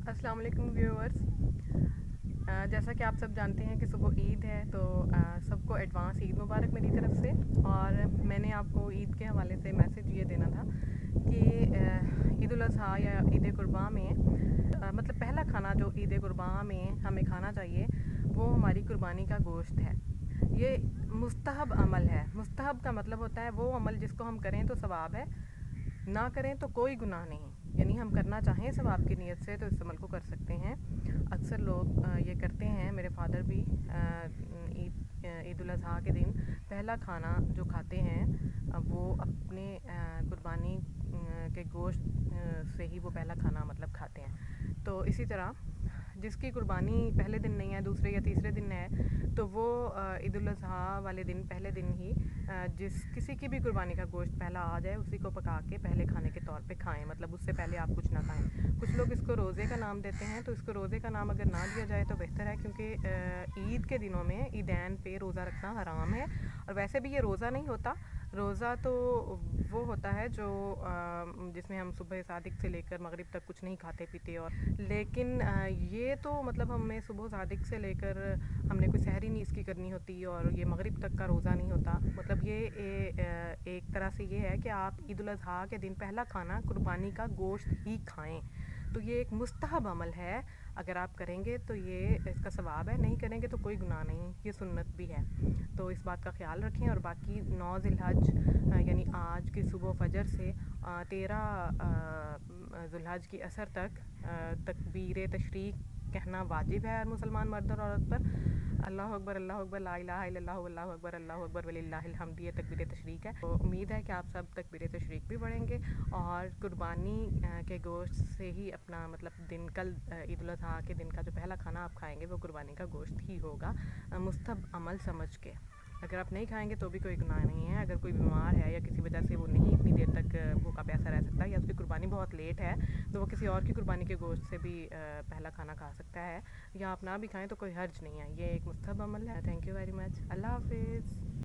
السلام علیکم ویورز. جیسا کہ آپ سب جانتے ہیں کہ صبح عید ہے، تو سب کو ایڈوانس عید مبارک میری طرف سے. اور میں نے آپ کو عید کے حوالے سے میسیج یہ دینا تھا کہ عید الاضحیٰ یا عید قرباں میں مطلب پہلا کھانا جو عید قرباں میں ہمیں کھانا چاہیے وہ ہماری قربانی کا گوشت ہے. یہ مستحب عمل ہے. مستحب کا مطلب ہوتا ہے وہ عمل جس کو ہم کریں تو ثواب ہے، نہ کریں تو کوئی گناہ نہیں. یعنی ہم کرنا چاہیں ثواب کی نیت سے تو اس عمل کو کر سکتے ہیں. اکثر لوگ یہ کرتے ہیں، میرے فادر بھی عید الاضحیٰ کے دن پہلا کھانا جو کھاتے ہیں وہ اپنے قربانی کے گوشت سے ہی وہ پہلا کھانا مطلب کھاتے ہیں. تو اسی طرح جس کی قربانی پہلے دن نہیں ہے، دوسرے یا تیسرے دن ہے، تو وہ عید الاضحیٰ والے دن پہلے دن ہی کسی کی بھی قربانی کا گوشت پہلا آ جائے اسی کو پکا کے پہلے کھانے کے طور پہ کھائیں. مطلب اس سے پہلے آپ کچھ نہ کھائیں. کچھ لوگ اس کو روزے کا نام دیتے ہیں، تو اس کو روزے کا نام اگر نہ دیا جائے تو بہتر ہے، کیونکہ عید کے دنوں میں عیدین پہ روزہ رکھنا حرام ہے. اور ویسے بھی یہ روزہ نہیں ہوتا. روزہ تو وہ ہوتا ہے جو جس میں ہم صبح صادق سے لے کر مغرب تک کچھ نہیں کھاتے پیتے. اور لیکن یہ تو مطلب ہمیں صبح صادق سے لے کر ہم نے کوئی سحری نہیں اس کی کرنی ہوتی، اور یہ مغرب تک کا روزہ نہیں ہوتا. مطلب یہ ایک طرح سے یہ ہے کہ آپ عید الاضحیٰ کے دن پہلا کھانا قربانی کا گوشت ہی کھائیں. تو یہ ایک مستحب عمل ہے. اگر آپ کریں گے تو یہ اس کا ثواب ہے، نہیں کریں گے تو کوئی گناہ نہیں، یہ سنت بھی ہے. تو اس بات کا خیال رکھیں. اور باقی 9 ذی الحج یعنی آج کی صبح فجر سے 13 ذی الحج کی عصر تک تکبیر تشریق کہنا واجب ہے ہر مسلمان مرد اور عورت پر. اللہ اکبر، اللہ اکبر، لا الہ الا اللہ، اللہ اکبر، اللہ اکبر وللہ الحمد، یہ تکبیر تشریق ہے. تو امید ہے کہ آپ سب تکبیر تشریق بھی پڑھیں گے اور قربانی کے گوشت سے ہی اپنا مطلب دن کل عید الاضحیٰ کے دن کا جو پہلا کھانا آپ کھائیں گے وہ قربانی کا گوشت ہی ہوگا، مستحب عمل سمجھ کے. اگر آپ نہیں کھائیں گے تو بھی کوئی گناہ نہیں ہے. اگر کوئی بیمار ہے یا کسی وجہ سے وہ نہیں اتنی دیر تک بھوکا پیاسا رہ سکتا، یا اس کی قربانی بہت لیٹ ہے، تو وہ کسی اور کی قربانی کے گوشت سے بھی پہلا کھانا کھا سکتا ہے. یا آپ نہ بھی کھائیں تو کوئی حرج نہیں ہے. یہ ایک مستحب عمل ہے. Thank you very much. اللہ حافظ.